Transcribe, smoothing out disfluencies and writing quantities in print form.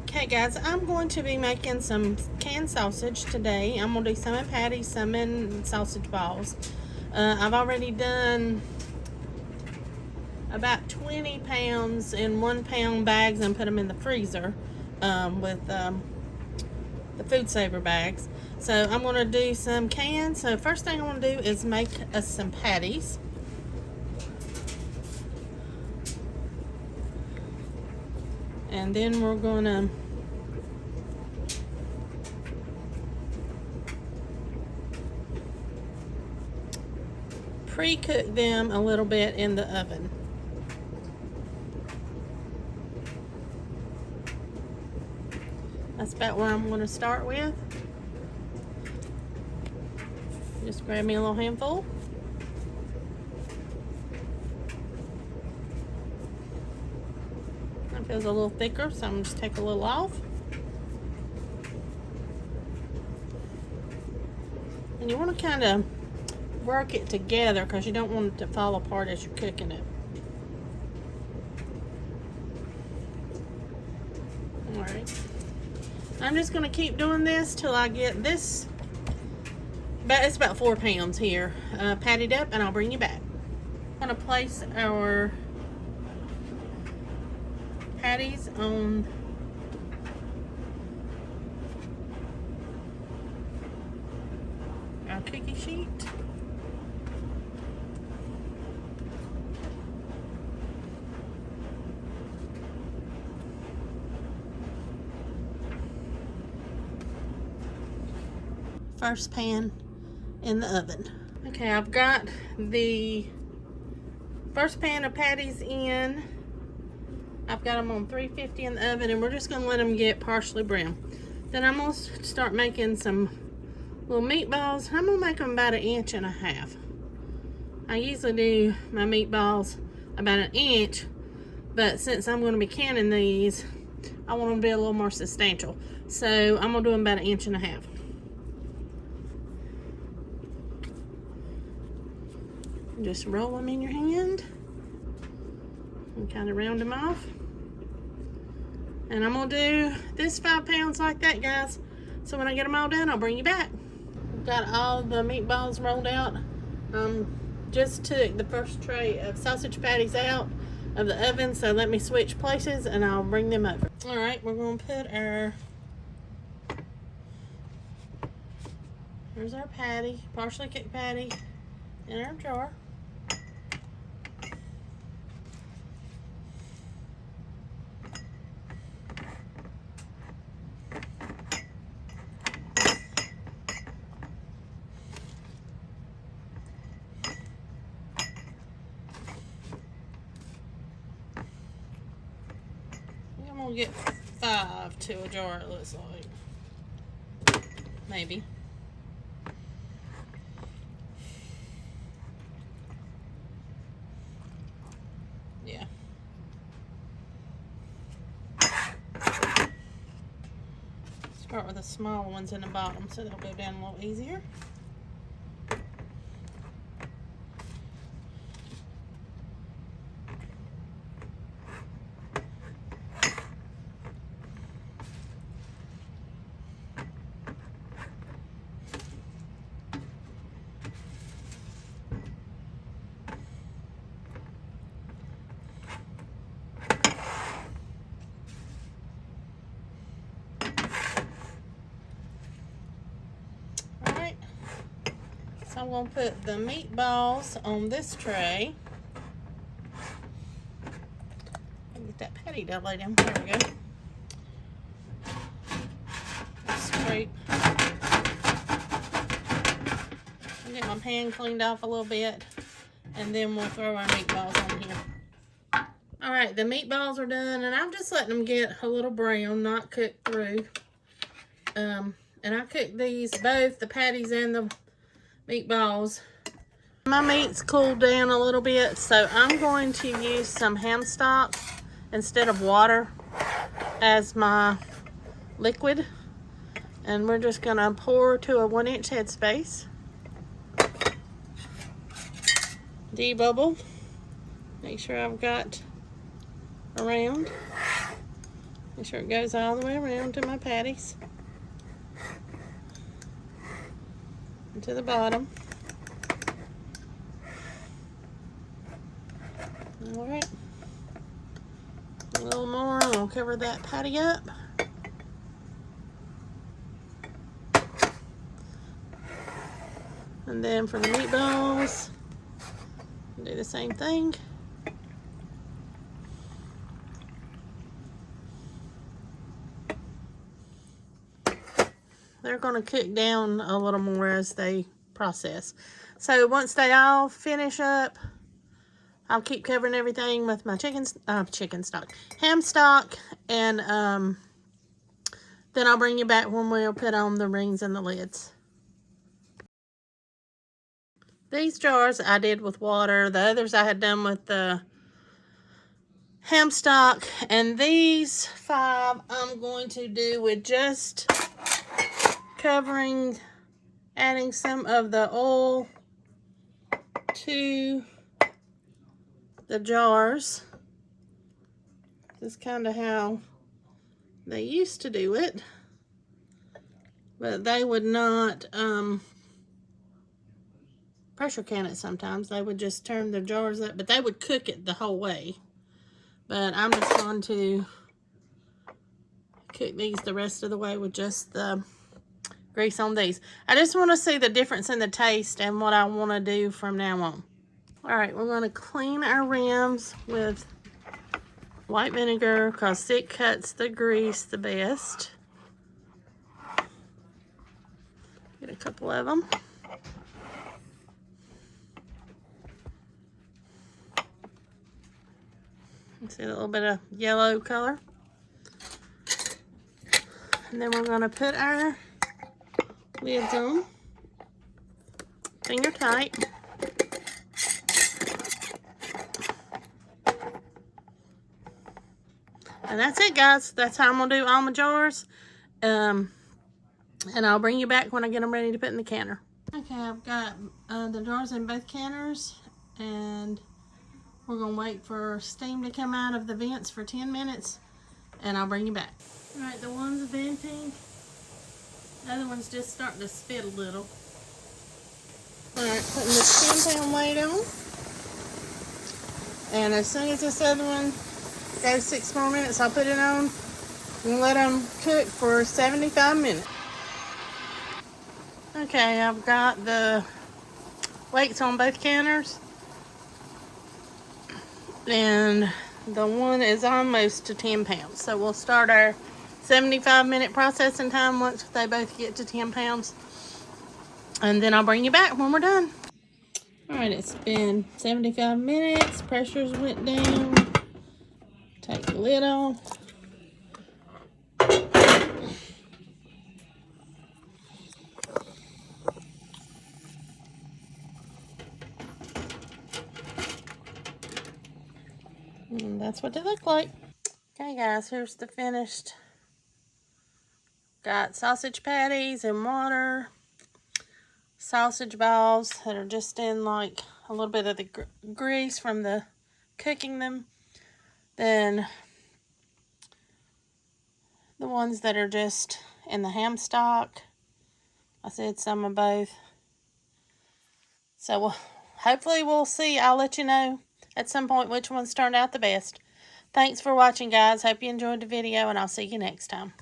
Okay guys, I'm going to be making some canned sausage today. I'm going to do some in patties, some in sausage balls. I've already done about 20 pounds in 1 pound bags and put them in the freezer with the food saver bags. So I'm going to do some canned. So first thing I want to do is make us some patties. And then we're going to pre-cook them a little bit in the oven. That's about where I'm going to start with. Just grab me a little handful. That feels a little thicker, so I'm going to just take a little off. And you want to kind of work it together because you don't want it to fall apart as you're cooking it. Alright. I'm just going to keep doing this till I get this. It's about 4 pounds here, patted up, and I'll bring you back. I'm going to place our patties on our cookie sheet. First pan in the oven. Okay, I've got the first pan of patties in. I've got them on 350 in the oven, and we're just going to let them get partially brown. Then I'm going to start making some little meatballs. I'm going to make them about 1.5 inches. I usually do my meatballs about 1 inch, but since I'm going to be canning these, I want them to be a little more substantial. So I'm going to do them about 1.5 inches. Just roll them in your hand and kind of round them off. And I'm gonna do this 5 pounds like that, guys. So when I get them all done, I'll bring you back. I've got all the meatballs rolled out. Just took the first tray of sausage patties out of the oven, so let me switch places and I'll bring them over. All right, we're gonna put here's our patty, partially cooked patty, in our jar. I'm gonna get 5 to a jar, it looks like. Maybe. Yeah. Start with the smaller ones in the bottom so they'll go down a little easier. So I'm going to put the meatballs on this tray. Get that patty to lay down. There we go. Scrape. I'll get my pan cleaned off a little bit, and then we'll throw our meatballs on here. Alright, the meatballs are done, and I'm just letting them get a little brown, not cooked through. And I cooked these, both the patties and the meatballs. My meat's cooled down a little bit, so I'm going to use some ham stock instead of water as my liquid. And we're just gonna pour to a 1 inch headspace. Debubble. Make sure I've got around. Make sure it goes all the way around to my patties. And to the bottom. Alright. A little more and we'll cover that patty up. And then for the meatballs, do the same thing. They're going to cook down a little more as they process. So once they all finish up, I'll keep covering everything with my chicken stock, ham stock, and then I'll bring you back when we'll put on the rings and the lids. These jars I did with water. The others I had done with the ham stock. And these 5 I'm going to do with just covering, adding some of the oil to the jars. This is kind of how they used to do it. But they would not pressure can it sometimes. They would just turn the jars up, but they would cook it the whole way. But I'm just going to cook these the rest of the way with just the grease on these. I just want to see the difference in the taste and what I want to do from now on. Alright, we're going to clean our rims with white vinegar because it cuts the grease the best. Get a couple of them. See a little bit of yellow color. And then we're going to put our lids on. Finger tight. And that's it, guys. That's how I'm going to do all my jars. And I'll bring you back when I get them ready to put in the canner. Okay, I've got the jars in both canners. And we're going to wait for steam to come out of the vents for 10 minutes. And I'll bring you back. Alright, the one's venting. The other one's just starting to spit a little. Alright, putting this 10-pound weight on. And as soon as this other one goes 6 more minutes, I'll put it on and let them cook for 75 minutes. Okay, I've got the weights on both canners. And the one is almost to 10 pounds. So we'll start our 75-minute processing time once they both get to 10 pounds. And then I'll bring you back when we're done. Alright, it's been 75 minutes. Pressures went down. Take the lid off. And that's what they look like. Okay guys, here's the finished. Got sausage patties and water. Sausage balls that are just in like a little bit of the grease from the cooking them. Then the ones that are just in the ham stock. I said some of both. So hopefully we'll see. I'll let you know at some point which ones turned out the best. Thanks for watching, guys. Hope you enjoyed the video, and I'll see you next time.